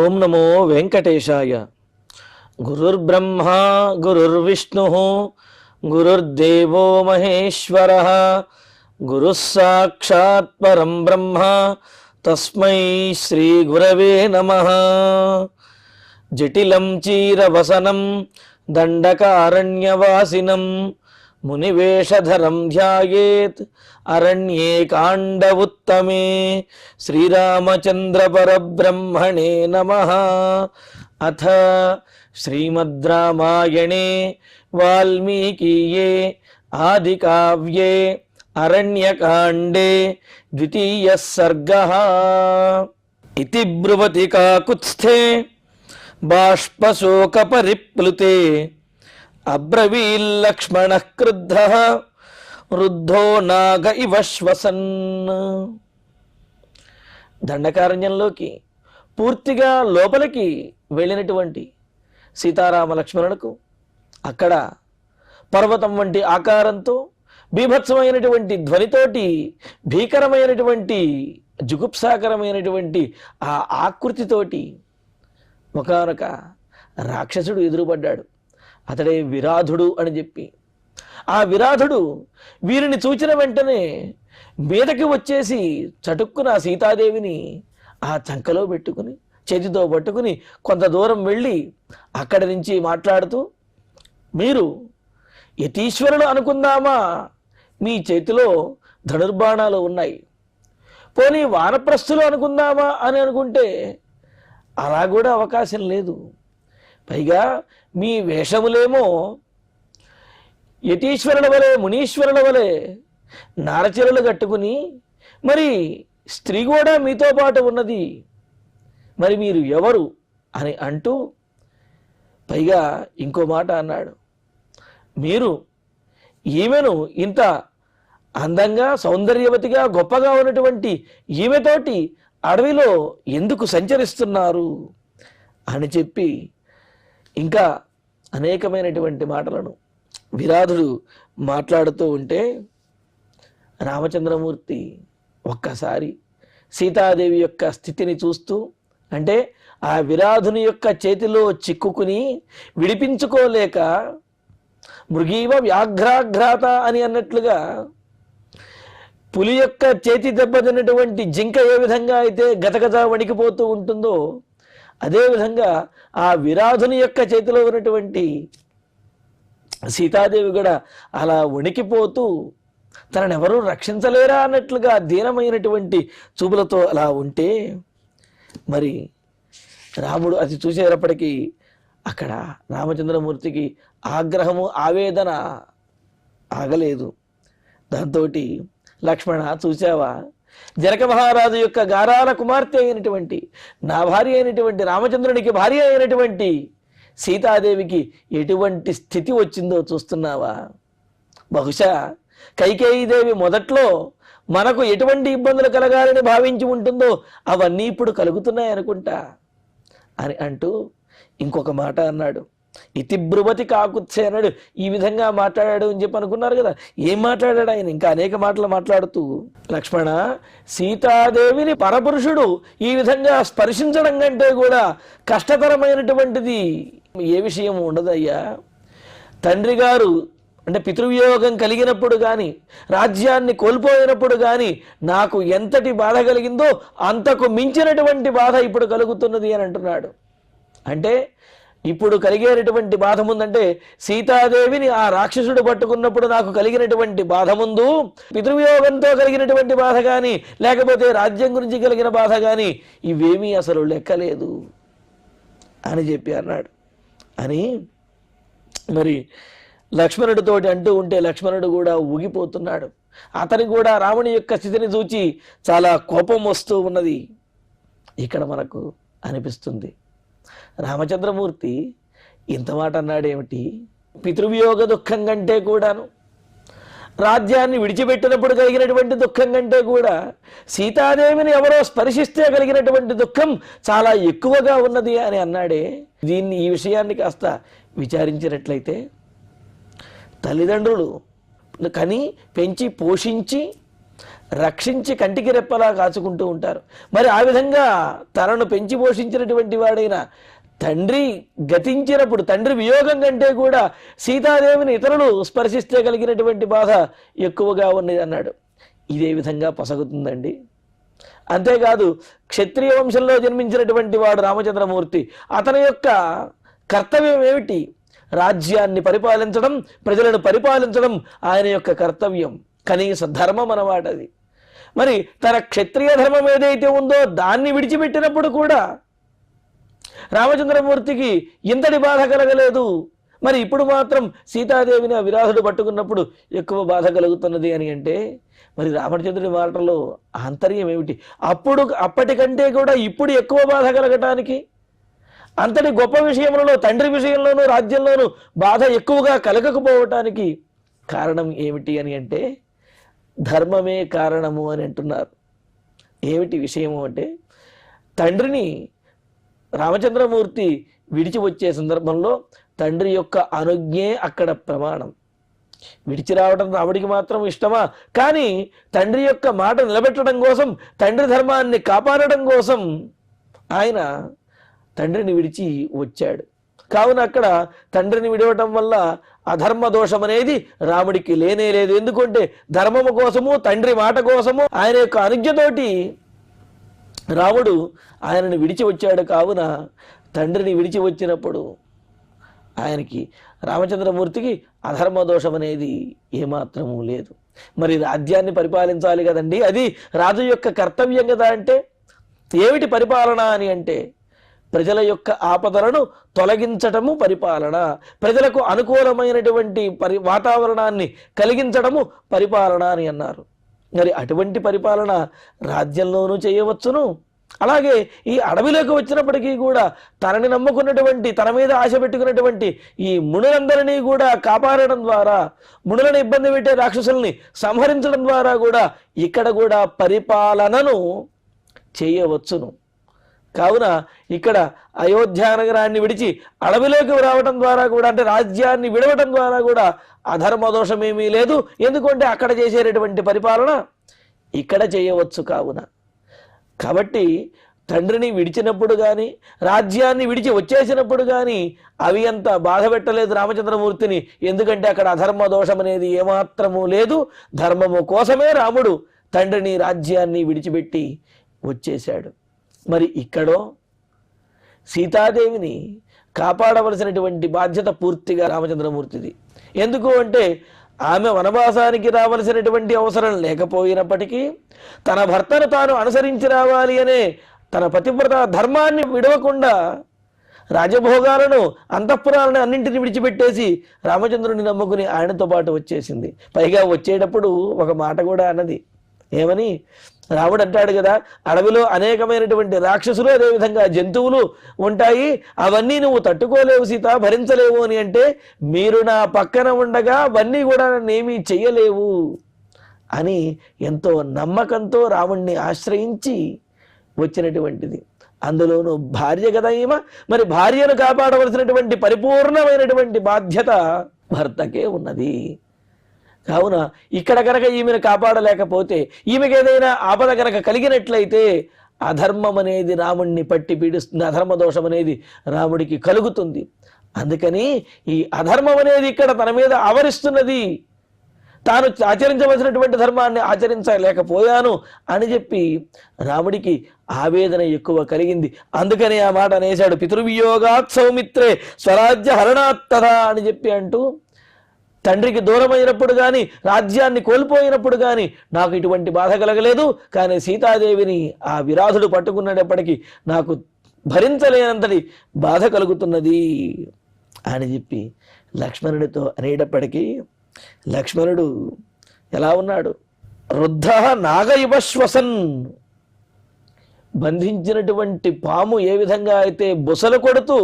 ఓం నమో వెంకటేశాయ. గురుర్బ్రహ్మా గురుర్విష్ణు గురుర్దేవో మహేశ్వరః గురుః సాక్షాత్ పరం బ్రహ్మ తస్మై శ్రీ గురవే నమః. జటిలం చీరవసనం దండకారణ్యవాసినం మునివేషధరం ధ్యాయేత్ అరణ్యే కాండవుత్తమే. శ్రీరామచంద్ర పరబ్రహ్మణే నమః. అథ శ్రీమద్ రామాయణే వాల్మీకీయే ఆదికావ్యే అరణ్యకాండే ద్వితీయః సర్గః. ఇతి బ్రువతి కాకుత్స్థే బాష్పశోకపరిప్లుతే అబ్రవీల్లక్ష్మణః క్రుద్ధః రుద్ధో నాగ ఇవ శ్వసన్. దండకారణ్యంలోకి పూర్తిగా లోపలికి వెళ్ళినటువంటి సీతారామ లక్ష్మణులకు అక్కడ పర్వతం వంటి ఆకారంతో బీభత్సమైనటువంటి ధ్వనితోటి భీకరమైనటువంటి జుగుప్సాకరమైనటువంటి ఆ ఆకృతితోటి ఒకానొక రాక్షసుడు ఎదురుపడ్డాడు. అతడే విరాధుడు అని చెప్పి, ఆ విరాధుడు వీరిని చూచిన వెంటనే మీదకి వచ్చేసి చటుక్కున సీతాదేవిని ఆ చంకలో పెట్టుకుని చేతితో పట్టుకుని కొంత దూరం వెళ్ళి అక్కడి నుంచి మాట్లాడుతూ, మీరు యతీశ్వరులు అనుకుందామా, మీ చేతిలో ధనుర్బాణాలు ఉన్నాయి, పోనీ వానప్రస్థులు అనుకుందామా అని అనుకుంటే అలా కూడా అవకాశం లేదు. పైగా మీ వేషములేమో యతీశ్వరుల వలె మునీశ్వరుల వలె నారచీరలు కట్టుకుని, మరి స్త్రీ కూడా మీతో పాటు ఉన్నది, మరి మీరు ఎవరు అని అంటూ పైగా ఇంకో మాట అన్నాడు. మీరు ఈమెను ఇంత అందంగా సౌందర్యవతిగా గొప్పగా ఉన్నటువంటి ఈమెతోటి అడవిలో ఎందుకు సంచరిస్తున్నారు అని చెప్పి ఇంకా అనేకమైనటువంటి మాటలను విరాధుడు మాట్లాడుతూ ఉంటే రామచంద్రమూర్తి ఒక్కసారి సీతాదేవి యొక్క స్థితిని చూస్తూ, అంటే ఆ విరాధుని యొక్క చేతిలో చిక్కుకుని విడిపించుకోలేక మృగీవ వ్యాఘ్రాఘ్రాత అని అన్నట్లుగా పులి యొక్క చేతి దెబ్బతిన్నటువంటి జింక ఏ విధంగా అయితే గతగత వణికిపోతూ ఉంటుందో, అదేవిధంగా ఆ విరాధుని యొక్క చేతిలో ఉన్నటువంటి సీతాదేవి కూడా అలా వణికిపోతూ తనని ఎవరూ రక్షించలేరా అన్నట్లుగా దీనమైనటువంటి చూపులతో అలా ఉంటే, మరి రాముడు అది చూసేటప్పటికీ అక్కడ రామచంద్రమూర్తికి ఆగ్రహము ఆవేదన ఆగలేదు. దాంతో లక్ష్మణ, చూసావా, జనక మహారాజు యొక్క గారాల కుమార్తె అయినటువంటి నా భార్య అయినటువంటి రామచంద్రునికి భార్య అయినటువంటి సీతాదేవికి ఎటువంటి స్థితి వచ్చిందో చూస్తున్నావా? బహుశా కైకేయీదేవి మొదట్లో మనకు ఎటువంటి ఇబ్బందులు కలగాలని భావించి ఉంటుందో అవన్నీ ఇప్పుడు కలుగుతున్నాయనుకుంటా అని అంటూ ఇంకొక మాట అన్నాడు. ఇతి బ్రువతి కాకుత్సే అన్నాడు. ఈ విధంగా మాట్లాడాడు అని చెప్పి అనుకున్నారు కదా, ఏం మాట్లాడాడు ఆయన? ఇంకా అనేక మాటలు మాట్లాడుతూ, లక్ష్మణ, సీతాదేవిని పరపురుషుడు ఈ విధంగా స్పర్శించడం కంటే కూడా కష్టతరమైనటువంటిది ఏ విషయం ఉండదయ్యా. తండ్రి గారు అంటే పితృవియోగం కలిగినప్పుడు కానీ, రాజ్యాన్ని కోల్పోయినప్పుడు కానీ నాకు ఎంతటి బాధ కలిగిందో అంతకు మించినటువంటి బాధ ఇప్పుడు కలుగుతున్నది అని అంటున్నాడు. అంటే ఇప్పుడు కలిగేటటువంటి బాధ ముందంటే సీతాదేవిని ఆ రాక్షసుడు పట్టుకున్నప్పుడు నాకు కలిగినటువంటి బాధ ముందు పితృవియోగంతో కలిగినటువంటి బాధ కానీ, లేకపోతే రాజ్యం గురించి కలిగిన బాధ కానీ ఇవేమీ అసలు లెక్కలేదు అని చెప్పి అన్నాడు. అని మరి లక్ష్మణుడితోటి అంటూ ఉంటే లక్ష్మణుడు కూడా ఊగిపోతున్నాడు. అతనికి కూడా రాముని యొక్క స్థితిని చూచి చాలా కోపం వస్తూ ఉన్నది ఇక్కడ మనకు అనిపిస్తుంది. రామచంద్రమూర్తి ఇంత మాట అన్నాడేమిటి? పితృవియోగ దుఃఖం కంటే కూడాను, రాజ్యాన్ని విడిచిపెట్టినప్పుడు కలిగినటువంటి దుఃఖం కంటే కూడా సీతాదేవిని ఎవరో స్పర్శిస్తే కలిగినటువంటి దుఃఖం చాలా ఎక్కువగా ఉన్నది అని అన్నాడే. ఈ విషయాన్ని కాస్త విచారించినట్లయితే తల్లిదండ్రులు కని పెంచి పోషించి రక్షించి కంటికి రెప్పలా కాచుకుంటూ ఉంటారు. మరి ఆ విధంగా తనను పెంచి పోషించినటువంటి వాడైన తండ్రి గతించినప్పుడు, తండ్రి వియోగం కంటే కూడా సీతాదేవిని ఇతరులు స్పర్శిస్తే కలిగినటువంటి బాధ ఎక్కువగా ఉన్నది అన్నాడు. ఇదే విధంగా పొసగుతుందండి. అంతేకాదు, క్షత్రియ వంశంలో జన్మించినటువంటి వాడు రామచంద్రమూర్తి. అతని యొక్క కర్తవ్యం ఏమిటి? రాజ్యాన్ని పరిపాలించడం, ప్రజలను పరిపాలించడం ఆయన యొక్క కర్తవ్యం. కనీస ధర్మం అన్నమాట అది. మరి తన క్షత్రియ ధర్మం ఏదైతే ఉందో దాన్ని విడిచిపెట్టినప్పుడు కూడా రామచంద్రమూర్తికి ఇంతటి బాధ కలగలేదు. మరి ఇప్పుడు మాత్రం సీతాదేవిని విరాధుడు పట్టుకున్నప్పుడు ఎక్కువ బాధ కలుగుతున్నది అని అంటే మరి రామచంద్రుడి మాటల్లో ఆంతర్యం ఏమిటి? అప్పటికంటే కూడా ఇప్పుడు ఎక్కువ బాధ కలగటానికి, అంతటి గొప్ప విషయంలో, తండ్రి విషయంలోనూ రాజ్యంలోనూ బాధ ఎక్కువగా కలగకపోవటానికి కారణం ఏమిటి అని అంటే ధర్మమే కారణము అని అంటున్నారు. ఏమిటి విషయము అంటే, తండ్రిని రామచంద్రమూర్తి విడిచి వచ్చే సందర్భంలో తండ్రి యొక్క అనుజ్ఞే అక్కడ ప్రమాణం. విడిచి రావడం రాముడికి మాత్రం ఇష్టమా? కానీ తండ్రి యొక్క మాట నిలబెట్టడం కోసం, తండ్రి ధర్మాన్ని కాపాడడం కోసం ఆయన తండ్రిని విడిచి వచ్చాడు. కావున అక్కడ తండ్రిని విడవటం వల్ల అధర్మ దోషం అనేది రాముడికి లేనే లేదు. ఎందుకంటే ధర్మము కోసము, తండ్రి మాట కోసము, ఆయన యొక్క అనుజ్ఞతోటి రాముడు ఆయనను విడిచి వచ్చాడు. కావున తండ్రిని విడిచి వచ్చినప్పుడు ఆయనకి, రామచంద్రమూర్తికి అధర్మ దోషం అనేది ఏమాత్రము లేదు. మరి రాజ్యాన్ని పరిపాలించాలి కదండి, అది రాజు యొక్క కర్తవ్యం కదా. అంటే ఏమిటి పరిపాలన అని అంటే ప్రజల యొక్క ఆపదలను తొలగించటము పరిపాలన, ప్రజలకు అనుకూలమైనటువంటి వాతావరణాన్ని కలిగించడము పరిపాలన అని అన్నారు. మరి అటువంటి పరిపాలన రాజ్యంలోనూ చేయవచ్చును. అలాగే ఈ అడవిలోకి వచ్చినప్పటికీ కూడా తనని నమ్ముకున్నటువంటి, తన మీద ఆశ పెట్టుకున్నటువంటి ఈ మునులందరినీ కూడా కాపాడడం ద్వారా, మునులను ఇబ్బంది పెట్టే రాక్షసుల్ని సంహరించడం ద్వారా కూడా ఇక్కడ కూడా పరిపాలనను చేయవచ్చును. కావున ఇక్కడ అయోధ్య నగరాన్ని విడిచి అడవిలోకి రావడం ద్వారా కూడా, అంటే రాజ్యాన్ని విడవటం ద్వారా కూడా అధర్మ దోషమేమీ లేదు. ఎందుకంటే అక్కడ చేసేటటువంటి పరిపాలన ఇక్కడ చేయవచ్చు. కావున కాబట్టి తండ్రిని విడిచినప్పుడు కానీ, రాజ్యాన్ని విడిచి వచ్చేసినప్పుడు కానీ అవి అంత బాధ పెట్టలేదు రామచంద్రమూర్తిని. ఎందుకంటే అక్కడ అధర్మ దోషం అనేది ఏమాత్రము లేదు. ధర్మము కోసమే రాముడు తండ్రిని, రాజ్యాన్ని విడిచిపెట్టి వచ్చేశాడు. మరి ఇక్కడో సీతాదేవిని కాపాడవలసినటువంటి బాధ్యత పూర్తిగా రామచంద్రమూర్తిది. ఎందుకు అంటే ఆమె వనవాసానికి రావలసినటువంటి అవసరం లేకపోయినప్పటికీ తన భర్తను తాను అనుసరించి రావాలి అనే తన పతివ్రత ధర్మాన్ని విడవకుండా రాజభోగాలను, అంతఃపురాలను అన్నింటినీ విడిచిపెట్టేసి రామచంద్రుని నమ్ముకుని ఆయనతో పాటు వచ్చేసింది. పైగా వచ్చేటప్పుడు ఒక మాట కూడా అన్నది. ఏమని? రాముడు అంటాడు కదా, అడవిలో అనేకమైనటువంటి రాక్షసులు, అదేవిధంగా జంతువులు ఉంటాయి, అవన్నీ నువ్వు తట్టుకోలేవు సీత, భరించలేవు అని అంటే, మీరు నా పక్కన ఉండగా అవన్నీ కూడా నేమీ చెయ్యలేవు అని ఎంతో నమ్మకంతో రాముణ్ణి ఆశ్రయించి వచ్చినటువంటిది. అందులోనూ భార్య కదా ఈమె. మరి భార్యను కాపాడవలసినటువంటి పరిపూర్ణమైనటువంటి బాధ్యత భర్తకే ఉన్నది. కావున ఇక్కడ కనుక ఈమెను కాపాడలేకపోతే, ఈమెకి ఏదైనా ఆపద కనుక కలిగినట్లయితే అధర్మం అనేది రాముడిని పట్టి పీడిస్తుంది, అధర్మ దోషం అనేది రాముడికి కలుగుతుంది. అందుకని ఈ అధర్మం అనేది ఇక్కడ తన మీద ఆవరిస్తున్నది, తాను ఆచరించవలసినటువంటి ధర్మాన్ని ఆచరించలేకపోయాను అని చెప్పి రాముడికి ఆవేదన ఎక్కువ కలిగింది. అందుకని ఆ మాట అనేశాడు, పితృవియోగాత్ సౌమిత్రే స్వరాజ్య హరణాత్తదా అని చెప్పి అంటూ, తండ్రికి దూరమైనప్పుడు కానీ, రాజ్యాన్ని కోల్పోయినప్పుడు కానీ నాకు ఇటువంటి బాధ కలగలేదు. కానీ సీతాదేవిని ఆ విరాధుడు పట్టుకున్నప్పటికీ నాకు భరించలేనంతటి బాధ కలుగుతున్నది అని చెప్పి లక్ష్మణుడితో అనేటప్పటికీ లక్ష్మణుడు ఎలా ఉన్నాడు? వృద్ధ నాగయువశ్వసన్, బంధించినటువంటి పాము ఏ విధంగా అయితే బుసలు కొడుతూ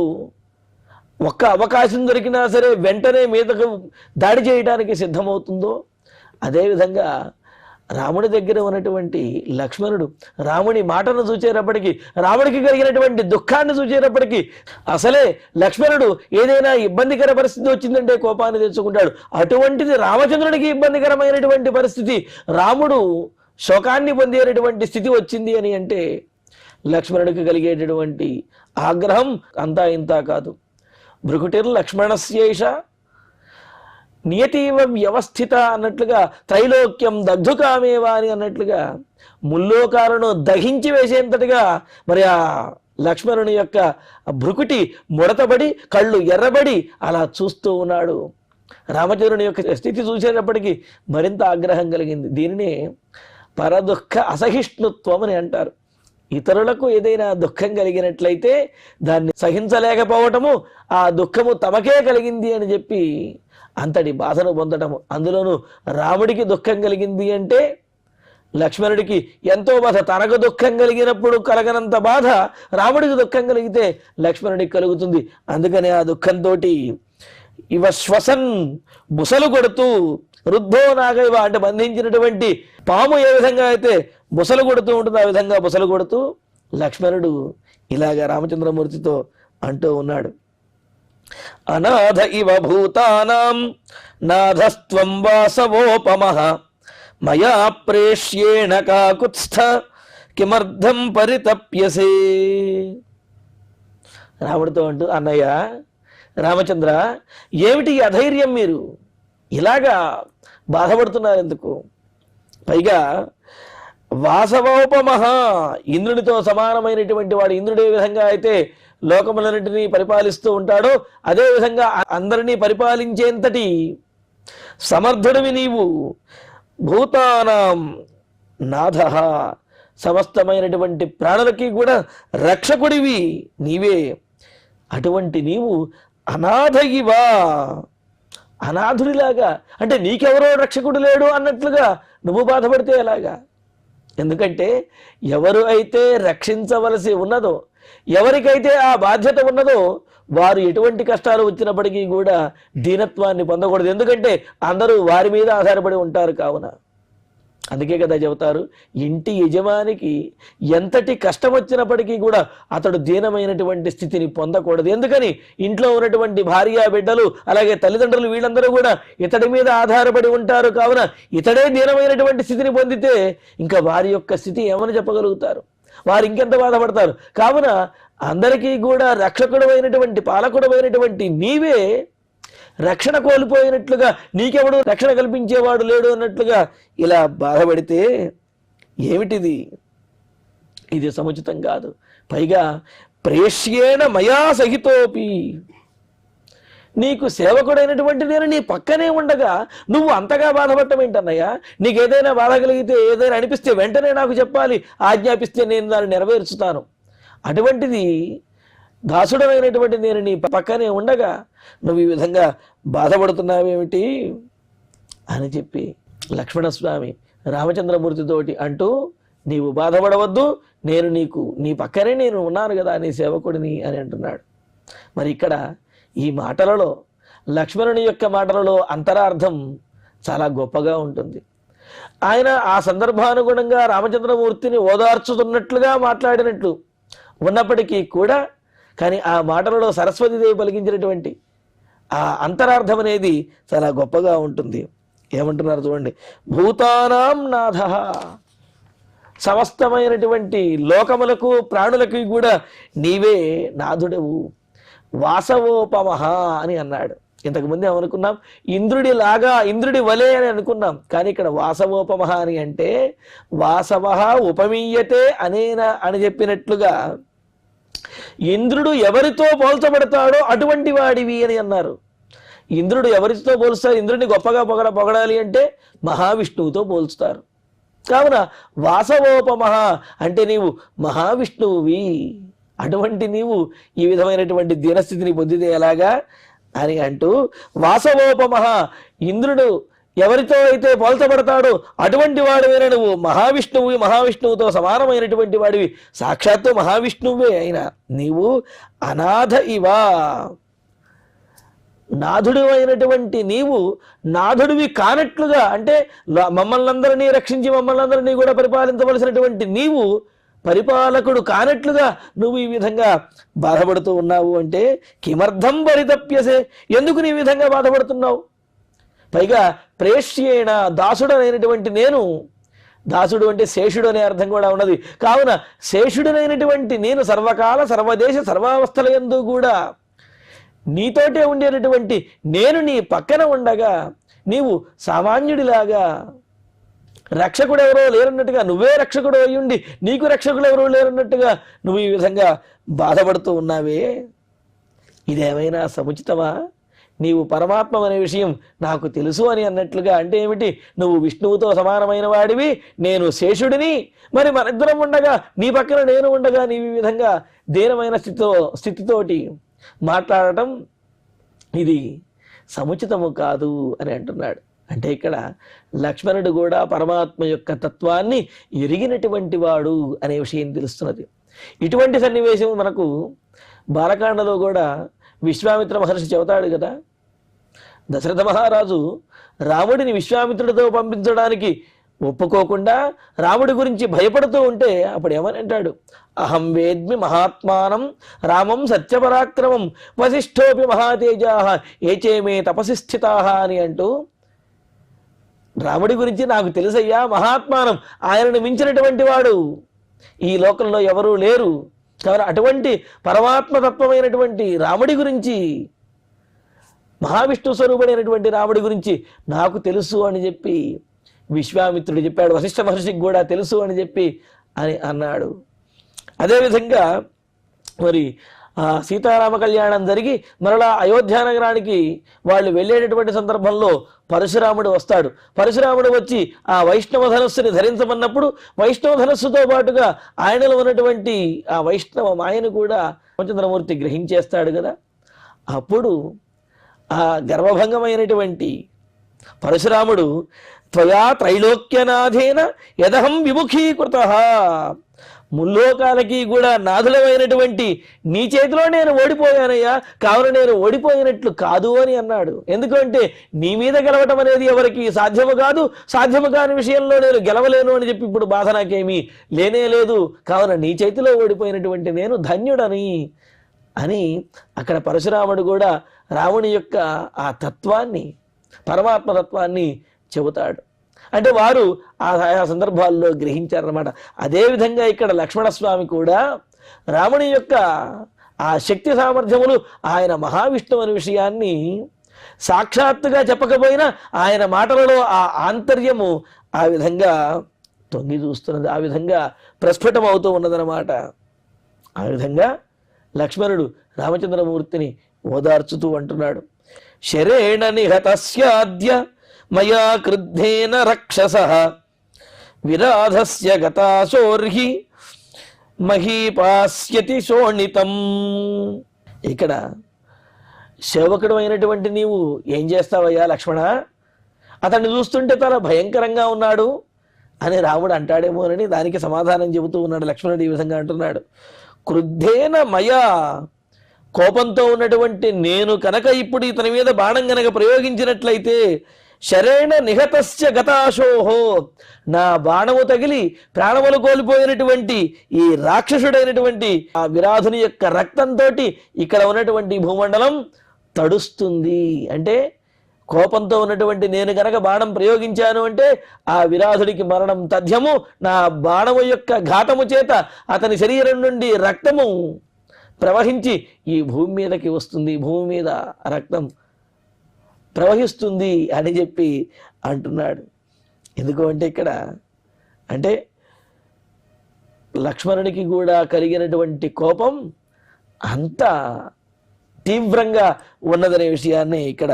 ఒక్క అవకాశం దొరికినా సరే వెంటనే మీదకు దాడి చేయడానికి సిద్ధమవుతుందో, అదేవిధంగా రాముడి దగ్గర ఉన్నటువంటి లక్ష్మణుడు రాముడి మాటను చూచేటప్పటికీ, రాముడికి కలిగినటువంటి దుఃఖాన్ని చూచేటప్పటికీ, అసలే లక్ష్మణుడు ఏదైనా ఇబ్బందికర పరిస్థితి వచ్చిందంటే కోపాన్ని తెచ్చుకుంటాడు. అటువంటిది రామచంద్రుడికి ఇబ్బందికరమైనటువంటి పరిస్థితి రాముడు శోకాన్ని పొందేటటువంటి స్థితి వచ్చింది అని అంటే లక్ష్మణుడికి కలిగేటటువంటి ఆగ్రహం అంతా ఇంతా కాదు. భృకుటిర్ లక్ష్మణస్యేష నియతీవ వ్యవస్థిత అన్నట్లుగా, త్రైలోక్యం దగ్ధుకామేవా అని అన్నట్లుగా ముల్లోకాలను దహించి వేసేంతటిగా మరి ఆ లక్ష్మణుని యొక్క భృకుటి ముడతబడి కళ్ళు ఎర్రబడి అలా చూస్తూ ఉన్నాడు. రామచంద్రుని యొక్క స్థితి చూసేటప్పటికీ మరింత ఆగ్రహం కలిగింది. దీనినే పరదుఃఖ అసహిష్ణుత్వం అని అంటారు. ఇతరులకు ఏదైనా దుఃఖం కలిగినట్లయితే దాన్ని సహించలేకపోవటము, ఆ దుఃఖము తమకే కలిగింది అని చెప్పి అంతటి బాధను పొందటము. అందులోనూ రాముడికి దుఃఖం కలిగింది అంటే లక్ష్మణుడికి ఎంతో బాధ. తనకు దుఃఖం కలిగినప్పుడు కలగనంత బాధ రాముడికి దుఃఖం కలిగితే లక్ష్మణుడికి కలుగుతుంది. అందుకని ఆ దుఃఖంతో ఇవ శ్వసన్ బుసలు కొడుతూ, రుద్ధో నాగైవ అంటే బంధించినటువంటి పాము ఏ విధంగా అయితే బుసలు కొడుతూ ఉంటుంది ఆ విధంగా బుసలు కొడుతూ లక్ష్మణుడు ఇలాగా రామచంద్రమూర్తితో అంటూ ఉన్నాడు. అనాథ ఇవ భూతానాం నాథస్త్వం వాసవోపమః మయా ప్రేష్యేణ కాకుత్స్థ కిమర్థం పరితప్యసే. రాముడితో అంటూ, అన్నయ్య రామచంద్ర, ఏమిటి అధైర్యం, మీరు ఇలాగా బాధపడుతున్నారు ఎందుకు? పైగా వాసవోపమః, ఇంద్రునితో సమానమైనటువంటి వాడు. ఇంద్రుడు ఏ విధంగా అయితే లోకములన్నింటినీ పరిపాలిస్తూ ఉంటాడో అదే విధంగా అందరినీ పరిపాలించేంతటి సమర్థుడివి నీవు. భూతానాం నాథః, సమస్తమైనటువంటి ప్రాణులకి కూడా రక్షకుడివి నీవే. అటువంటి నీవు అనాథగివా, అనాథుడిలాగా అంటే నీకెవరో రక్షకుడు లేడు అన్నట్లుగా నువ్వు బాధపడితే ఎలాగా? ఎందుకంటే ఎవరు అయితే రక్షించవలసి ఉన్నదో, ఎవరికైతే ఆ బాధ్యత ఉన్నదో వారు ఎటువంటి కష్టాలు వచ్చినప్పటికీ కూడా దీనత్వాన్ని పొందకూడదు. ఎందుకంటే అందరూ వారి మీద ఆధారపడి ఉంటారు కావున. అందుకే కదా చెబుతారు, ఇంటి యజమానికి ఎంతటి కష్టం వచ్చినప్పటికీ కూడా అతడు దీనమైనటువంటి స్థితిని పొందకూడదు. ఎందుకని? ఇంట్లో ఉన్నటువంటి భార్య బిడ్డలు అలాగే తల్లిదండ్రులు వీళ్ళందరూ కూడా ఇతడి మీద ఆధారపడి ఉంటారు కావున ఇతడే దీనమైనటువంటి స్థితిని పొందితే ఇంకా వారి యొక్క స్థితి ఏమని చెప్పగలుగుతారు? వారు ఇంకెంత బాధపడతారు. కావున అందరికీ కూడా రక్షకుడు అయినటువంటి పాలకుడు అయినటువంటి నీవే రక్షణ కోల్పోయినట్లుగా, నీకెవడు రక్షణ కల్పించేవాడు లేడు అన్నట్లుగా ఇలా బాధపడితే ఏమిటిది? ఇది సముచితం కాదు. పైగా ప్రేష్యేణ మయా సహితోపి, నీకు సేవకుడైనటువంటి నేను నీ పక్కనే ఉండగా నువ్వు అంతగా బాధపడటం ఏంటన్నయ్యా? నీకు ఏదైనా బాధ కలిగితే, ఏదైనా అనిపిస్తే వెంటనే నాకు చెప్పాలి, ఆజ్ఞాపిస్తే నేను దాన్ని నెరవేర్చుతాను. అటువంటిది దాసుడమైనటువంటి నేను నీ పక్కనే ఉండగా నువ్వు ఈ విధంగా బాధపడుతున్నావేమిటి అని చెప్పి లక్ష్మణస్వామి రామచంద్రమూర్తితోటి అంటూ, నీవు బాధపడవద్దు, నేను నీ పక్కనే నేను ఉన్నాను కదా నీ సేవకుడిని అని అంటున్నాడు. మరి ఇక్కడ ఈ మాటలలో, లక్ష్మణుని యొక్క మాటలలో అంతరార్థం చాలా గొప్పగా ఉంటుంది. ఆయన ఆ సందర్భానుగుణంగా రామచంద్రమూర్తిని ఓదార్చుతున్నట్లుగా మాట్లాడినట్లు ఉన్నప్పటికీ కూడా, కానీ ఆ మాటలలో సరస్వతీదేవి పలికించినటువంటి ఆ అంతరార్థం అనేది చాలా గొప్పగా ఉంటుంది. ఏమంటున్నారు చూడండి, భూతానాం నాథః, సమస్తమైనటువంటి లోకములకు ప్రాణులకి కూడా నీవే నాథుడవు. వాసవోపమః అని అన్నాడు. ఇంతకుముందు ఏమనుకున్నాం? ఇంద్రుడిలాగా, ఇంద్రుడి వలే అని అనుకున్నాం. కానీ ఇక్కడ వాసవోపమః అని అంటే వాసవః ఉపమీయతే అనేన అని చెప్పినట్లుగా ఇంద్రుడు ఎవరితో పోల్చబడతాడో అటువంటి వాడివి అని అన్నారు. ఇంద్రుడు ఎవరితో పోల్స్తారు? ఇంద్రుడిని గొప్పగా పొగడాలి అంటే మహావిష్ణువుతో పోల్చుతారు. కావున వాసవోపమః అంటే నీవు మహావిష్ణువువి. అటువంటి నీవు ఈ విధమైనటువంటి దీనస్థితిని పొందితే ఎలాగా అని అంటూ, వాసవోపమః, ఇంద్రుడు ఎవరితో అయితే పోల్చబడతాడో అటువంటి వాడివైన నువ్వు మహావిష్ణువు, మహావిష్ణువుతో సమానమైనటువంటి వాడివి, సాక్షాత్తు మహావిష్ణువే అయినా నీవు అనాథ ఇవా, నాథుడు అయినటువంటి నీవు నాథుడివి కానట్లుగా, అంటే మమ్మల్ని అందరినీ రక్షించి మమ్మల్ని అందరినీ కూడా పరిపాలించవలసినటువంటి నీవు పరిపాలకుడు కానట్లుగా నువ్వు ఈ విధంగా బాధపడుతూ ఉన్నావు అంటే కిమర్థం పరితప్యసే, ఎందుకు నీ విధంగా బాధపడుతున్నావు? పైగా ప్రేష్యేణ, దాసుడనైనటువంటి నేను దాసుడు అంటే శేషుడు అనే అర్థం కూడా ఉన్నది. కావున శేషుడినైనటువంటి నేను సర్వకాల సర్వదేశ సర్వావస్థల యందు కూడా నీతోటే ఉండేటటువంటి నేను నీ పక్కన ఉండగా నీవు సామాన్యుడిలాగా రక్షకుడు ఎవరో లేరన్నట్టుగా, నువ్వే రక్షకుడు అయ్యుండి నీకు రక్షకుడు ఎవరో లేరన్నట్టుగా నువ్వు ఈ విధంగా బాధపడుతూ ఉన్నావే, ఇదేమైనా సముచితమా? నీవు పరమాత్మ అనే విషయం నాకు తెలుసు అని అన్నట్లుగా. అంటే ఏమిటి? నువ్వు విష్ణువుతో సమానమైన వాడివి, నేను శేషుడిని, మరి మనిద్దరం ఉండగా నీ పక్కన నేను ఉండగా నీవు ఈ విధంగా దీనమైన స్థితితోటి మాట్లాడటం ఇది సముచితము కాదు అని అంటున్నాడు. అంటే ఇక్కడ లక్ష్మణుడు కూడా పరమాత్మ యొక్క తత్వాన్ని ఎరిగినటువంటి వాడు అనే విషయం తెలుస్తున్నది. ఇటువంటి సన్నివేశం మనకు బాలకాండలో కూడా విశ్వామిత్ర మహర్షి చెబుతాడు కదా. దశరథ మహారాజు రాముడిని విశ్వామిత్రుడితో పంపించడానికి ఒప్పుకోకుండా రాముడి గురించి భయపడుతూ ఉంటే అప్పుడు ఏమని అంటాడు? అహం వేద్మి మహాత్మానం రామం సత్యపరాక్రమం వశిష్ఠోపి మహాతేజా ఏచేమే తపసి స్థితా అని అంటూ, రాముడి గురించి నాకు తెలుసయ్యా, మహాత్మానం, ఆయనను మించినటువంటి వాడు ఈ లోకంలో ఎవరూ లేరు. కాబట్టి అటువంటి పరమాత్మతత్వమైనటువంటి రాముడి గురించి, మహావిష్ణు స్వరూపుడైనటువంటి రాముడి గురించి నాకు తెలుసు అని చెప్పి విశ్వామిత్రుడు చెప్పాడు. వశిష్ఠ మహర్షికి కూడా తెలుసు అని చెప్పి అన్నాడు. అదేవిధంగా మరి సీతారామ కళ్యాణం జరిగి మరలా అయోధ్య నగరానికి వాళ్ళు వెళ్ళేటటువంటి సందర్భంలో పరశురాముడు వస్తాడు. పరశురాముడు వచ్చి ఆ వైష్ణవ ధనస్సుని ధరించమన్నప్పుడు వైష్ణవ ధనస్సుతో పాటుగా ఆయనలో ఉన్నటువంటి ఆ వైష్ణవ మాయను కూడా రామచంద్రమూర్తి గ్రహించేస్తాడు కదా. అప్పుడు ఆ గర్వభంగమైనటువంటి పరశురాముడు త్వయా త్రైలోక్యనాథేన యదహం విముఖీకృత, ముల్లోకాలకి కూడా నాథులమైనటువంటి నీ చేతిలో నేను ఓడిపోయానయ్యా, కావున నేను ఓడిపోయినట్లు కాదు అని అన్నాడు. ఎందుకంటే నీ మీద గెలవటం అనేది ఎవరికి సాధ్యము కాదు, సాధ్యము కాని విషయంలో నేను గెలవలేను అని చెప్పి ఇప్పుడు బాధ నాకేమీ లేనే లేదు, కావున నీ చేతిలో ఓడిపోయినటువంటి నేను ధన్యుడని అని అక్కడ పరశురాముడు కూడా రాముని యొక్క ఆ తత్వాన్ని, పరమాత్మ తత్వాన్ని చెబుతాడు. అంటే వారు ఆ సందర్భాల్లో గ్రహించారన్నమాట. అదేవిధంగా ఇక్కడ లక్ష్మణస్వామి కూడా రాముని యొక్క ఆ శక్తి సామర్థ్యములు, ఆయన మహావిష్ణువు అనే విషయాన్ని సాక్షాత్తుగా చెప్పకపోయినా ఆయన మాటలలో ఆ ఆంతర్యము ఆ విధంగా తొంగి చూస్తున్నది, ఆ విధంగా ప్రస్ఫుటం అవుతూ ఉన్నదన్నమాట. ఆ విధంగా లక్ష్మణుడు రామచంద్రమూర్తిని ఓదార్చుతూ అంటున్నాడు, శరేణ నిహతస్యాద్య మయా క్రుద్ధేన రక్షసః విరాధస్య గతాశోర్హి మహీపాస్యతి శోణితం. ఇక్కడ సేవకుడు అయినటువంటి నీవు ఏం చేస్తావయ్యా లక్ష్మణ? అతన్ని చూస్తుంటే చాలా భయంకరంగా ఉన్నాడు అని రాముడు అంటాడేమోనని దానికి సమాధానం చెబుతూ ఉన్నాడు. లక్ష్మణుడు ఈ విధంగా అంటున్నాడు, క్రుద్ధేన మయా, కోపంతో ఉన్నటువంటి నేను కనుక ఇప్పుడు ఇతని మీద బాణం గనక ప్రయోగించినట్లయితే, శరేణ నిహతస్య గతాశోహో, నా బాణము తగిలి ప్రాణములు కోల్పోయినటువంటి ఈ రాక్షసుడైనటువంటి ఆ విరాధుని యొక్క రక్తంతో ఇక్కడ ఉన్నటువంటి భూమండలం తడుస్తుంది. అంటే కోపంతో ఉన్నటువంటి నేను గనక బాణం ప్రయోగించాను అంటే ఆ విరాధుడికి మరణం తథ్యము. నా బాణము యొక్క ఘాతము చేత అతని శరీరం నుండి రక్తము ప్రవహించి ఈ భూమి మీదకి వస్తుంది, భూమి మీద రక్తం ప్రవహిస్తుంది అని చెప్పి అంటున్నాడు. ఎందుకు అంటే ఇక్కడ అంటే లక్ష్మణునికి కూడా కలిగినటువంటి కోపం అంత తీవ్రంగా ఉన్నదనే విషయాన్ని ఇక్కడ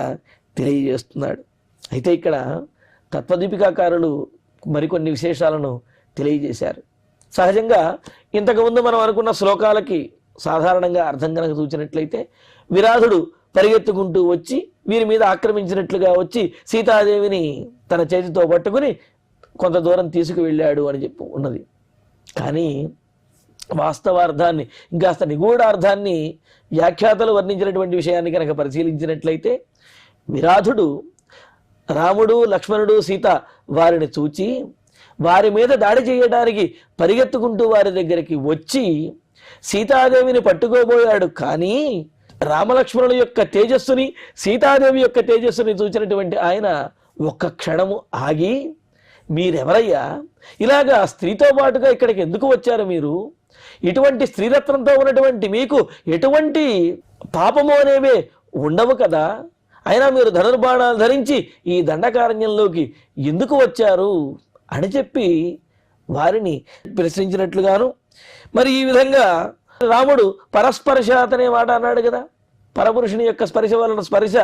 తెలియజేస్తున్నాడు. అయితే ఇక్కడ తత్వదీపికాకారులు మరికొన్ని విశేషాలను తెలియజేశారు. సహజంగా ఇంతకుముందు మనం అనుకున్న శ్లోకాలకి సాధారణంగా అర్థం కనుక చూసినట్లయితే, విరాధుడు పరిగెత్తుకుంటూ వచ్చి వీరి మీద ఆక్రమించినట్లుగా వచ్చి సీతాదేవిని తన చేతితో పట్టుకుని కొంత దూరం తీసుకువెళ్ళాడు అని చెప్పి ఉన్నది. కానీ వాస్తవార్థాన్ని, ఇంకాస్త నిగూఢార్థాన్ని వ్యాఖ్యాతలు వర్ణించినటువంటి విషయాన్ని కనుక పరిశీలించినట్లయితే, విరాధుడు రాముడు, లక్ష్మణుడు, సీత వారిని చూచి వారి మీద దాడి చేయడానికి పరిగెత్తుకుంటూ వారి దగ్గరికి వచ్చి సీతాదేవిని పట్టుకోబోయాడు. కానీ రామలక్ష్మణుల యొక్క తేజస్సుని, సీతాదేవి యొక్క తేజస్సుని చూసినటువంటి ఆయన ఒక్క క్షణము ఆగి మీరెవరయ్యా? ఇలాగా స్త్రీతో పాటుగా ఇక్కడికి ఎందుకు వచ్చారు మీరు? ఇటువంటి స్త్రీరత్నంతో ఉన్నటువంటి మీకు ఎటువంటి పాపము అనేవే ఉండవు కదా, అయినా మీరు ధనుర్బాణాలు ధరించి ఈ దండకారణ్యంలోకి ఎందుకు వచ్చారు అని చెప్పి వారిని ప్రశ్నించినట్లుగాను, మరి ఈ విధంగా రాముడు పరస్పర్శాత్ అనే మాట అన్నాడు కదా, పరపురుషుని యొక్క స్పర్శ వలన స్పర్శ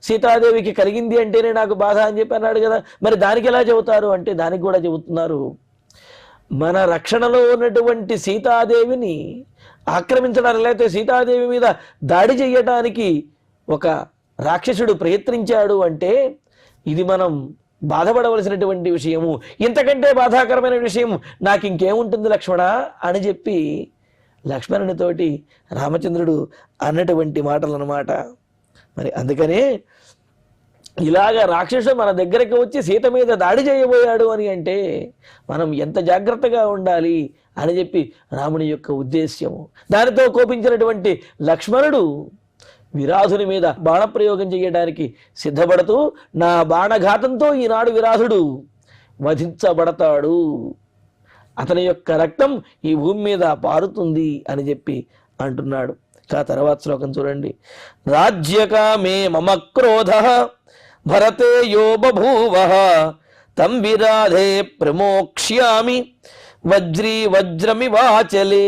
సీతాదేవికి కలిగింది అంటేనే నాకు బాధ అని చెప్పి అన్నాడు కదా, మరి దానికి ఎలా చెబుతారు అంటే దానికి కూడా చెబుతున్నారు. మన రక్షణలో ఉన్నటువంటి సీతాదేవిని ఆక్రమించడానికి, లేకపోతే సీతాదేవి మీద దాడి చేయటానికి ఒక రాక్షసుడు ప్రయత్నించాడు అంటే ఇది మనం బాధపడవలసినటువంటి విషయము, ఇంతకంటే బాధాకరమైన విషయం నాకు ఇంకేముంటుంది లక్ష్మణ అని చెప్పి లక్ష్మణునితోటి రామచంద్రుడు అన్నటువంటి మాటలు అన్నమాట. మరి అందుకనే ఇలాగ రాక్షసుడు మన దగ్గరికి వచ్చి సీత మీద దాడి చేయబోయాడు అని అంటే మనం ఎంత జాగ్రత్తగా ఉండాలి అని చెప్పి రాముని యొక్క ఉద్దేశ్యము. దానితో కోపించినటువంటి లక్ష్మణుడు విరాధుని మీద బాణప్రయోగం చేయడానికి సిద్ధపడుతూ నా బాణఘాతంతో ఈనాడు విరాధుడు వధించబడతాడు, అతని యొక్క రక్తం ఈ భూమి మీద పారుతుంది అని చెప్పి అంటున్నాడు. తర్వాత శ్లోకం చూడండి. రాజ్యకామే మమ క్రోధ భరతే యో బభూవ తం విరాధే ప్రమోక్ష్యామి వజ్రీ వజ్రమివాచలే.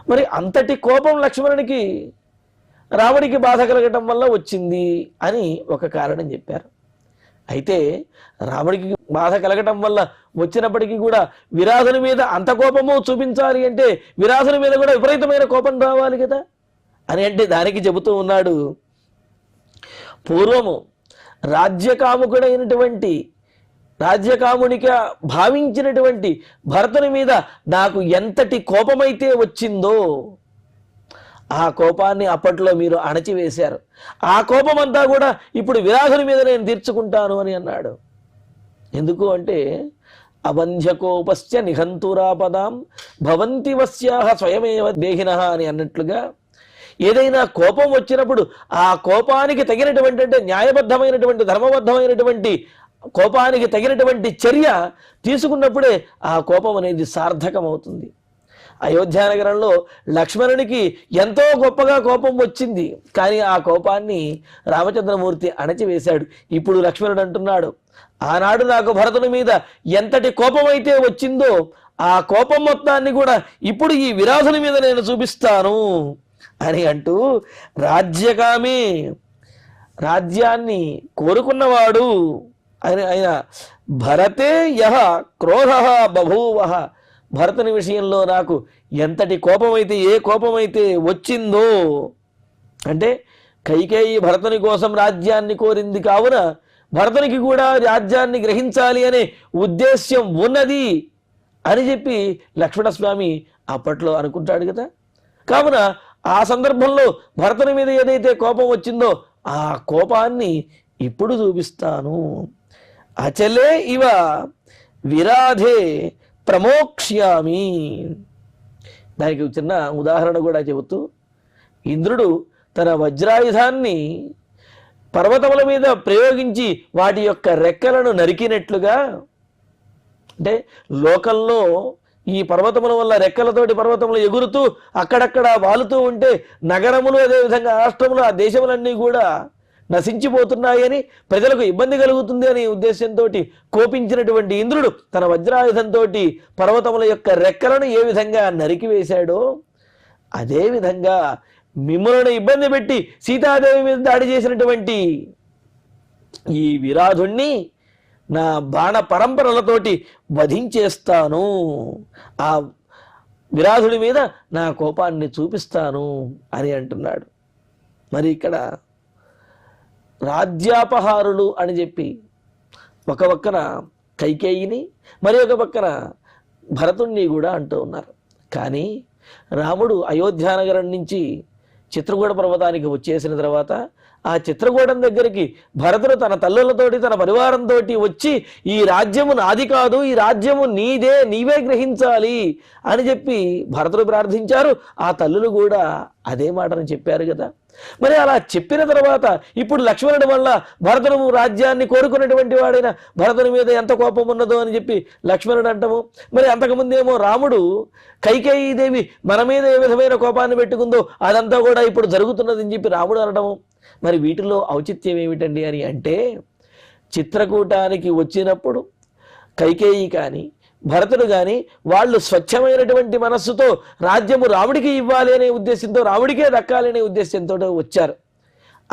మరి అంతటి కోపం లక్ష్మణునికి రాముడికి బాధ కలగటం వల్ల వచ్చింది అని ఒక కారణం చెప్పారు. అయితే రాముడికి బాధ కలగటం వల్ల వచ్చినప్పటికీ కూడా విరాధుని మీద అంత కోపము చూపించాలి అంటే విరాధుని మీద కూడా విపరీతమైన కోపం రావాలి కదా అని అంటే దానికి చెబుతూ ఉన్నాడు. పూర్వము రాజ్యకాముకుడైనటువంటి రాజ్యకామునిగా భావించినటువంటి భరతుని మీద నాకు ఎంతటి కోపమైతే వచ్చిందో ఆ కోపాన్ని అప్పట్లో మీరు అణచివేశారు, ఆ కోపమంతా కూడా ఇప్పుడు విరాధుని మీద నేను తీర్చుకుంటాను అని అన్నాడు. ఎందుకు అంటే అబంధ్యకోపస్య నిహంతురాపదాం భవంతి వస్యాహ స్వయమేవ దేహినః అని అన్నట్లుగా ఏదైనా కోపం వచ్చినప్పుడు ఆ కోపానికి తగినటువంటి అంటే న్యాయబద్ధమైనటువంటి ధర్మబద్ధమైనటువంటి కోపానికి తగినటువంటి చర్య తీసుకున్నప్పుడే ఆ కోపం అనేది సార్థకమవుతుంది. అయోధ్యానగరంలో లక్ష్మణునికి ఎంతో గొప్పగా కోపం వచ్చింది, కానీ ఆ కోపాన్ని రామచంద్రమూర్తి అణచివేశాడు. ఇప్పుడు లక్ష్మణుడు అంటున్నాడు, ఆనాడు నాకు భరతుని మీద ఎంతటి కోపం అయితే వచ్చిందో ఆ కోపం మొత్తాన్ని కూడా ఇప్పుడు ఈ విరాధుని మీద నేను చూపిస్తాను అని అంటూ రాజ్యకామి రాజ్యాన్ని కోరుకున్నవాడు ఆయన భరతే యః క్రోధ బభూవ భరతుని విషయంలో నాకు ఎంతటి కోపమైతే ఏ కోపమైతే వచ్చిందో అంటే కైకేయి భరతుని కోసం రాజ్యాన్ని కోరింది కావున భరతునికి కూడా రాజ్యాన్ని గ్రహించాలి అనే ఉద్దేశ్యం ఉన్నది అని చెప్పి లక్ష్మణస్వామి అప్పట్లో అనుకుంటాడు కదా. కావున ఆ సందర్భంలో భరతుని మీద ఏదైతే కోపం వచ్చిందో ఆ కోపాన్ని ఇప్పుడు చూపిస్తాను. అచలే ఇవ విరాధే ప్రమోక్ష్యామి. దానికి చిన్న ఉదాహరణ కూడా చెబుతూ ఇంద్రుడు తన వజ్రాయుధాన్ని పర్వతముల మీద ప్రయోగించి వాటి యొక్క రెక్కలను నరికినట్లుగా, అంటే లోకంలో ఈ పర్వతముల వల్ల రెక్కలతోటి పర్వతములు ఎగురుతూ అక్కడక్కడ వాలుతూ ఉంటే నగరములు అదేవిధంగా రాష్ట్రములు ఆ దేశములన్నీ కూడా నశించిపోతున్నాయని ప్రజలకు ఇబ్బంది కలుగుతుంది అనే ఉద్దేశంతో కోపించినటువంటి ఇంద్రుడు తన వజ్రాయుధంతో పర్వతముల యొక్క రెక్కలను ఏ విధంగా నరికివేశాడో అదేవిధంగా మిమ్మల్ని ఇబ్బంది పెట్టి సీతాదేవి మీద దాడి చేసినటువంటి ఈ విరాధుణ్ణి నా బాణ పరంపరలతోటి వధించేస్తాను, ఆ విరాధుడి మీద నా కోపాన్ని చూపిస్తాను అని అంటున్నాడు. మరి ఇక్కడ రాజ్యాపహారులు అని చెప్పి ఒక పక్కన కైకేయిని మరి ఒక పక్కన భరతుణ్ణి కూడా అంటూ ఉన్నారు. కానీ రాముడు అయోధ్యానగరం నుంచి చిత్రకూట పర్వతానికి వచ్చేసిన తర్వాత ఆ చిత్రకూటం దగ్గరికి భరతుడు తన తల్లులతోటి తన పరివారంతో వచ్చి ఈ రాజ్యము నాది కాదు, ఈ రాజ్యము నీదే, నీవే గ్రహించాలి అని చెప్పి భరతుడు ప్రార్థించారు. ఆ తల్లులు కూడా అదే మాటను చెప్పారు కదా. మరి అలా చెప్పిన తర్వాత ఇప్పుడు లక్ష్మణుడి వల్ల భరతుడు రాజ్యాన్ని కోరుకున్నటువంటి వాడైన భరతుని మీద ఎంత కోపం ఉన్నదో అని చెప్పి లక్ష్మణుడు అంటాము. మరి అంతకుముందేమో రాముడు కైకేయీదేవి మన మీద ఏ విధమైన కోపాన్ని పెట్టుకుందో అదంతా కూడా ఇప్పుడు జరుగుతున్నదని చెప్పి రాముడు అనడము. మరి వీటిలో ఔచిత్యం ఏమిటండి అని అంటే, చిత్రకూటానికి వచ్చినప్పుడు కైకేయి కానీ భరతుడు కానీ వాళ్ళు స్వచ్ఛమైనటువంటి మనస్సుతో రాజ్యము రాముడికి ఇవ్వాలి అనే ఉద్దేశంతో, రాముడికే దక్కాలి అనే ఉద్దేశంతో వచ్చారు.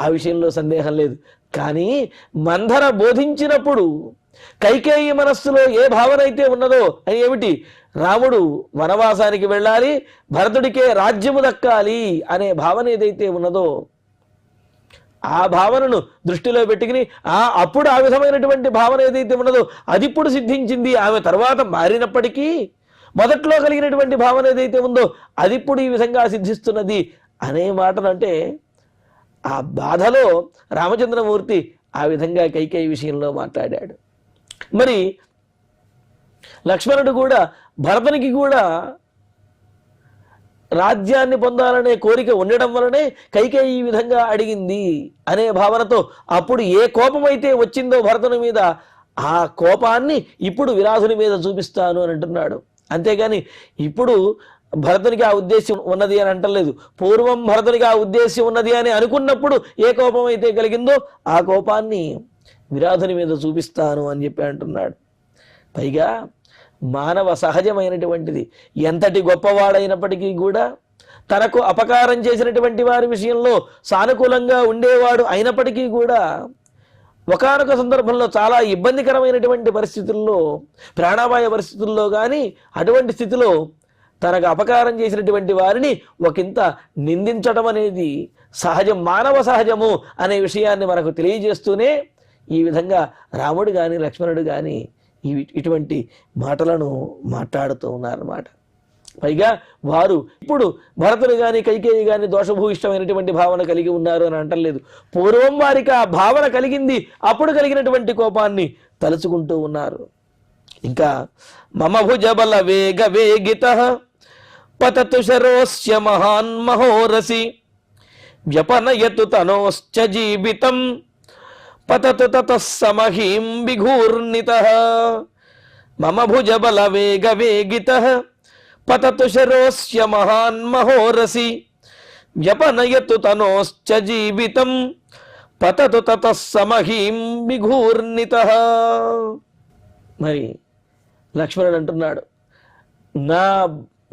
ఆ విషయంలో సందేహం లేదు. కానీ మందర బోధించినప్పుడు కైకేయి మనస్సులో ఏ భావన అయితే ఉన్నదో అది ఏమిటి, రాముడు వనవాసానికి వెళ్ళాలి, భరతుడికే రాజ్యము దక్కాలి అనే భావన ఏదైతే ఉన్నదో ఆ భావనను దృష్టిలో పెట్టుకుని అప్పుడు ఆ విధమైనటువంటి భావన ఏదైతే ఉన్నదో అది ఇప్పుడు సిద్ధించింది. ఆమె తర్వాత మారినప్పటికీ మొదట్లో కలిగినటువంటి భావన ఏదైతే ఉందో అది ఇప్పుడు ఈ విధంగా సిద్ధిస్తున్నది అనే మాటను అంటే ఆ బాధలో రామచంద్రమూర్తి ఆ విధంగా కైకేయి విషయంలో మాట్లాడాడు. మరి లక్ష్మణుడు కూడా భరతునికి కూడా రాజ్యాన్ని పొందాలనే కోరిక ఉండడం వలనే కైకేయి ఈ విధంగా అడిగింది అనే భావనతో అప్పుడు ఏ కోపం అయితే వచ్చిందో భరతుని మీద ఆ కోపాన్ని ఇప్పుడు విరాధుని మీద చూపిస్తాను అని అంటున్నాడు. అంతేగాని ఇప్పుడు భరతునికి ఆ ఉద్దేశం ఉన్నది అని అంటలేదు. పూర్వం భరతునికి ఆ ఉద్దేశం ఉన్నది అని అనుకున్నప్పుడు ఏ కోపం అయితే కలిగిందో ఆ కోపాన్ని విరాధుని మీద చూపిస్తాను అని చెప్పి అంటున్నాడు. పైగా మానవ సహజమైనటువంటిది, ఎంతటి గొప్పవాడైనప్పటికీ కూడా తనకు అపకారం చేసినటువంటి వారి విషయంలో సానుకూలంగా ఉండేవాడు అయినప్పటికీ కూడా ఒకానొక సందర్భంలో చాలా ఇబ్బందికరమైనటువంటి పరిస్థితుల్లో, ప్రాణాపాయ పరిస్థితుల్లో కానీ అటువంటి స్థితిలో తనకు అపకారం చేసినటువంటి వారిని ఒకంత నిందించడం అనేది సహజం, మానవ సహజము అనే విషయాన్ని మనకు తెలియజేస్తూనే ఈ విధంగా రాముడు కానీ లక్ష్మణుడు కానీ ఇటువంటి మాటలను మాట్లాడుతూ ఉన్నారన్నమాట. పైగా వారు ఇప్పుడు భరతుడు కానీ కైకేయి కానీ దోషభూయిష్టమైనటువంటి భావన కలిగి ఉన్నారు అని అంటలేదు. పూర్వం వారికి ఆ భావన కలిగింది, అప్పుడు కలిగినటువంటి కోపాన్ని తలుచుకుంటూ ఉన్నారు. ఇంకా మమ భుజబల వేగ వేగిత పతతు శరోస్య మహాన్ మహోరసి వ్యపనయతు తనోశ్చ జీవితం పతతు తతః సమహీం విఘూర్ణితః. మమ భుజబల వేగ వేగితః పతతు శరోస్య మహాన్ మహోరసి వ్యపనయతు తనోశ్చ జీవితం పతతు తతః సమహీం విఘూర్ణితః. మరి లక్ష్మణుడు అంటున్నాడు, నా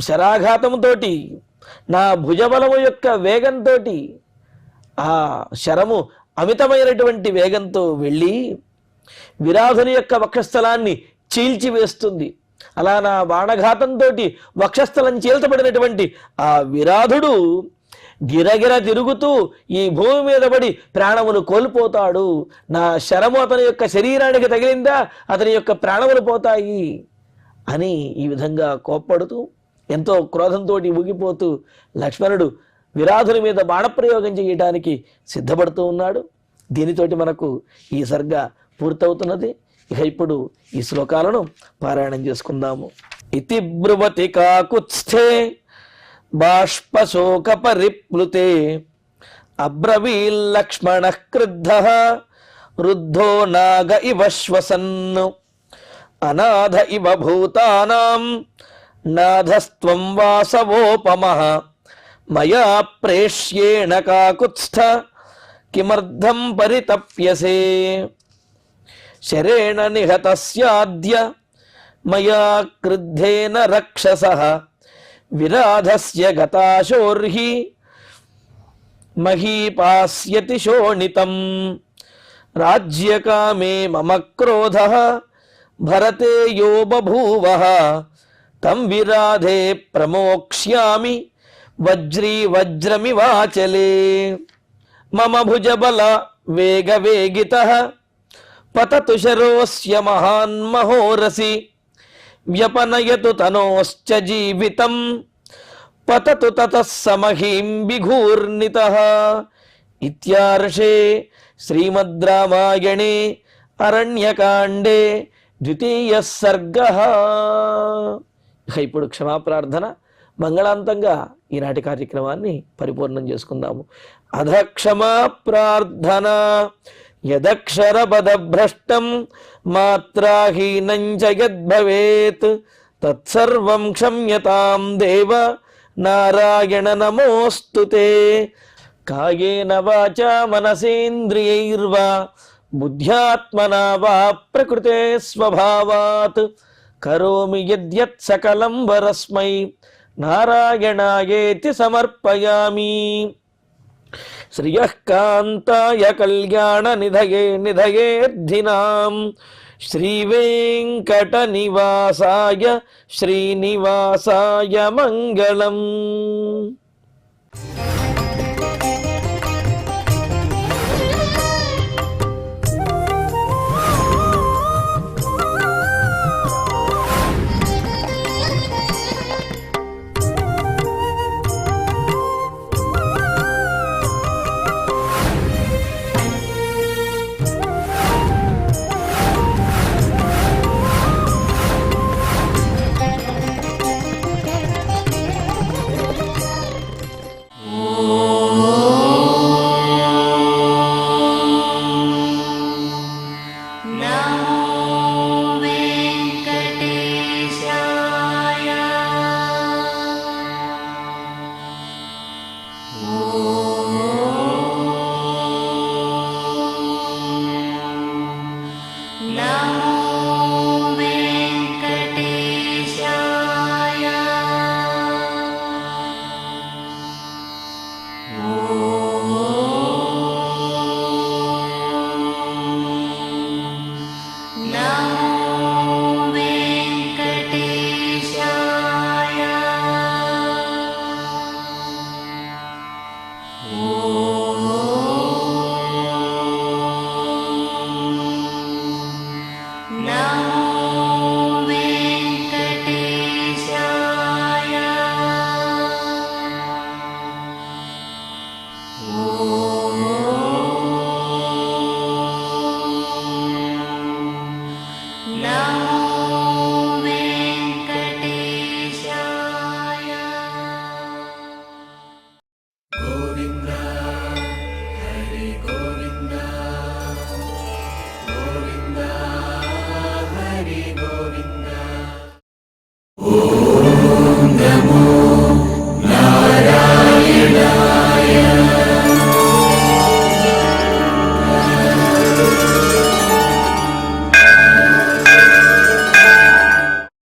శరాఘాతంతో, నా భుజబలము యొక్క వేగంతో ఆ శరము అమితమైనటువంటి వేగంతో వెళ్ళి విరాధుని యొక్క వక్షస్థలాన్ని చీల్చివేస్తుంది. అలా నా బాణఘాతంతో వక్షస్థలం చీల్చబడినటువంటి ఆ విరాధుడు గిరగిర తిరుగుతూ ఈ భూమి మీద పడి ప్రాణములు కోల్పోతాడు. నా శరము అతని యొక్క శరీరానికి తగిలిందా అతని యొక్క ప్రాణములు పోతాయి అని ఈ విధంగా కోప్పడుతూ ఎంతో క్రోధంతో ఊగిపోతూ లక్ష్మణుడు విరాధుని మీద బాణప్రయోగం చేయడానికి సిద్ధపడుతూ ఉన్నాడు. దీనితోటి మనకు ఈ సర్గ పూర్తవుతున్నది. ఇక ఇప్పుడు ఈ శ్లోకాలను పారాయణం చేసుకుందాము. ఇతి బ్రువతి కాకుత్స్థే బాష్పశోక పరిప్లుతే అబ్రవీల్లక్ష్మణ క్రుద్ధ రుద్ధో నాగ ఇవ శ్వసన్ అనాథ ఇవ భూతానాం నాథస్త్వం వాసవోపమః మయా ప్రేష్యేణ కాకుత్స్థ కిమర్థం పరితప్యసే శరేణ నిహతస్యాద్య మయా క్రుద్ధేన రక్షసః విరాధస్య గతాశోర్హి మహీపాస్యతి శోణితం రాజ్యకామే మమ క్రోధః భరతే యో బభూవః తం విరాధే ప్రమోక్ష్యామి వజ్రీ వజ్రమివాచలే మమ భుజబల వేగ వేగితః పతతు శరోస్య మహాన్ మహోరసి వ్యపనయతు తనోశ్చ జీవితం పతతు తతః సమహీం విఘూర్ణితః. ఇత్యార్షే శ్రీమద్ రామాయణే అరణ్యకాండే 2వ సర్గః. ఇప్పుడు క్షమాప్రార్థన మంగళాంతంగా ఈనాటి కార్యక్రమాన్ని పరిపూర్ణం చేసుకుందాము. అధ క్షమా ప్రార్థన యదక్షరపదభ్రష్టం మాత్రాహీనం చ యద్భవేత్ తత్సర్వం క్షమ్యతాం దేవ నారాయణ నమోస్తుతే. కాయేన వాచా మనసేంద్రియైర్వా బుద్ధ్యాత్మనా వా ప్రకృతే స్వభావాత్ కరోమి యద్యత్ సకలం వరస్మై నారాయణాయేతి సమర్పయామి. శ్రియః కాంతాయ కళ్యాణ నిధయేర్థినాం శ్రీవేంకట నివాసాయ శ్రీనివాసాయ మంగళం.